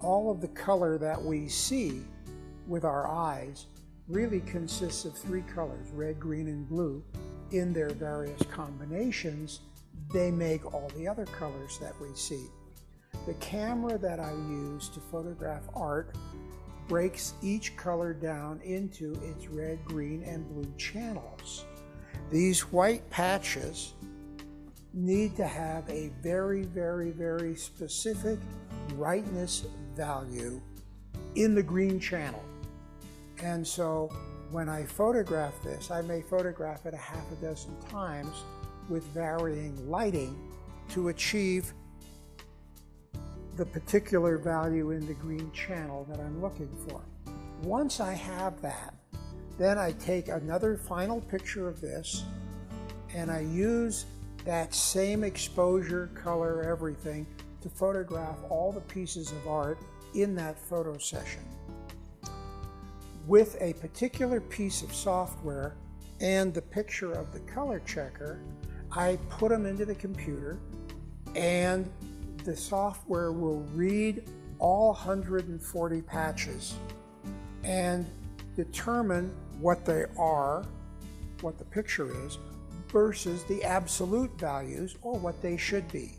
all of the color that we see with our eyes really consists of three colors, red, green, and blue. In their various combinations, they make all the other colors that we see. The camera that I use to photograph art breaks each color down into its red, green, and blue channels. These white patches need to have a very, very, very specific brightness value in the green channel. And so when I photograph this, I may photograph it a half a dozen times with varying lighting to achieve the particular value in the green channel that I'm looking for. Once I have that, then I take another final picture of this and I use that same exposure, color, everything to photograph all the pieces of art in that photo session. With a particular piece of software and the picture of the color checker, I put them into the computer and the software will read all 140 patches and determine what they are, what the picture is, versus the absolute values or what they should be.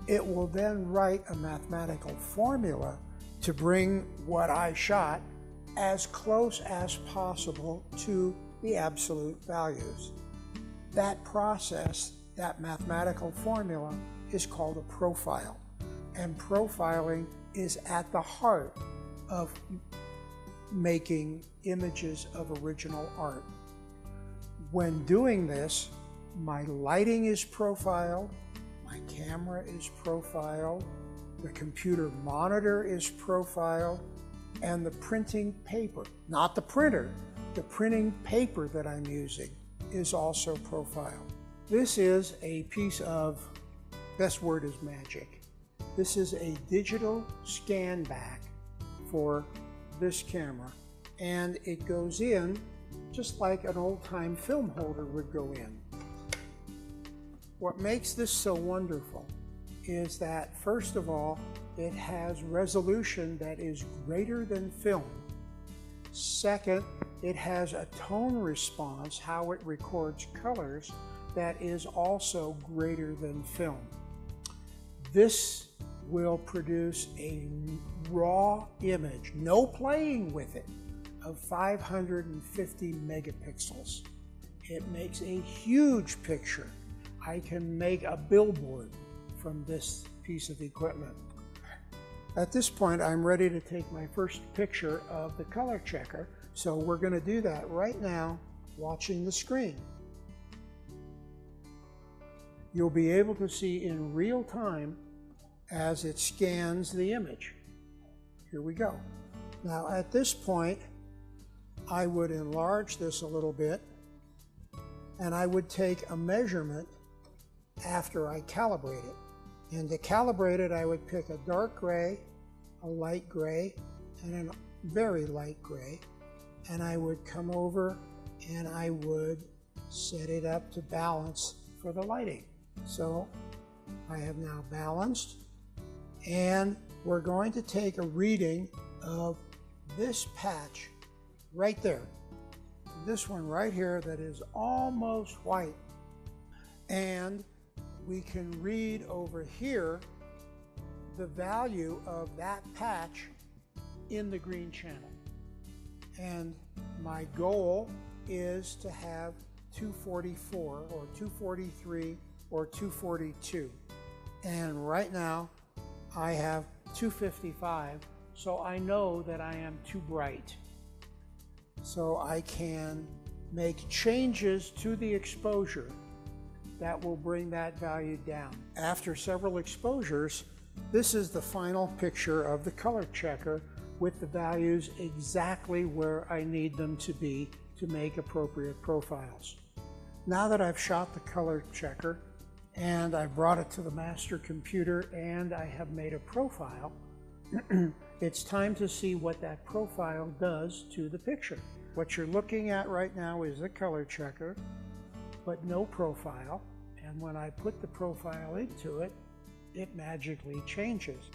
It will then write a mathematical formula to bring what I shot as close as possible to the absolute values. That process, that mathematical formula, is called a profile. And profiling is at the heart of making images of original art. When doing this, my lighting is profiled, my camera is profiled, the computer monitor is profiled, and the printing paper, not the printer, the printing paper that I'm using is also profiled. This is a piece of, best word is magic. This is a digital scan back for this camera, and it goes in just like an old-time film holder would go in. What makes this so wonderful is that, first of all, it has resolution that is greater than film. Second, it has a tone response, how it records colors, that is also greater than film. This will produce a raw image, no playing with it, of 550 megapixels. It makes a huge picture. I can make a billboard from this piece of equipment. At this point, I'm ready to take my first picture of the color checker, so we're going to do that right now, watching the screen. You'll be able to see in real time as it scans the image. Here we go. Now at this point, I would enlarge this a little bit, and I would take a measurement after I calibrate it. And to calibrate it, I would pick a dark gray, a light gray, and a very light gray. And I would come over and I would set it up to balance for the lighting. So I have now balanced, and we're going to take a reading of this patch right there. This one right here that is almost white. And we can read over here the value of that patch in the green channel. And my goal is to have 244 or 243 or 242. And right now I have 255, so I know that I am too bright. So I can make changes to the exposure that will bring that value down. After several exposures, this is the final picture of the color checker with the values exactly where I need them to be to make appropriate profiles. Now that I've shot the color checker and I brought it to the master computer and I have made a profile, it's time to see what that profile does to the picture. What you're looking at right now is the color checker, but no profile. And when I put the profile into it, it magically changes.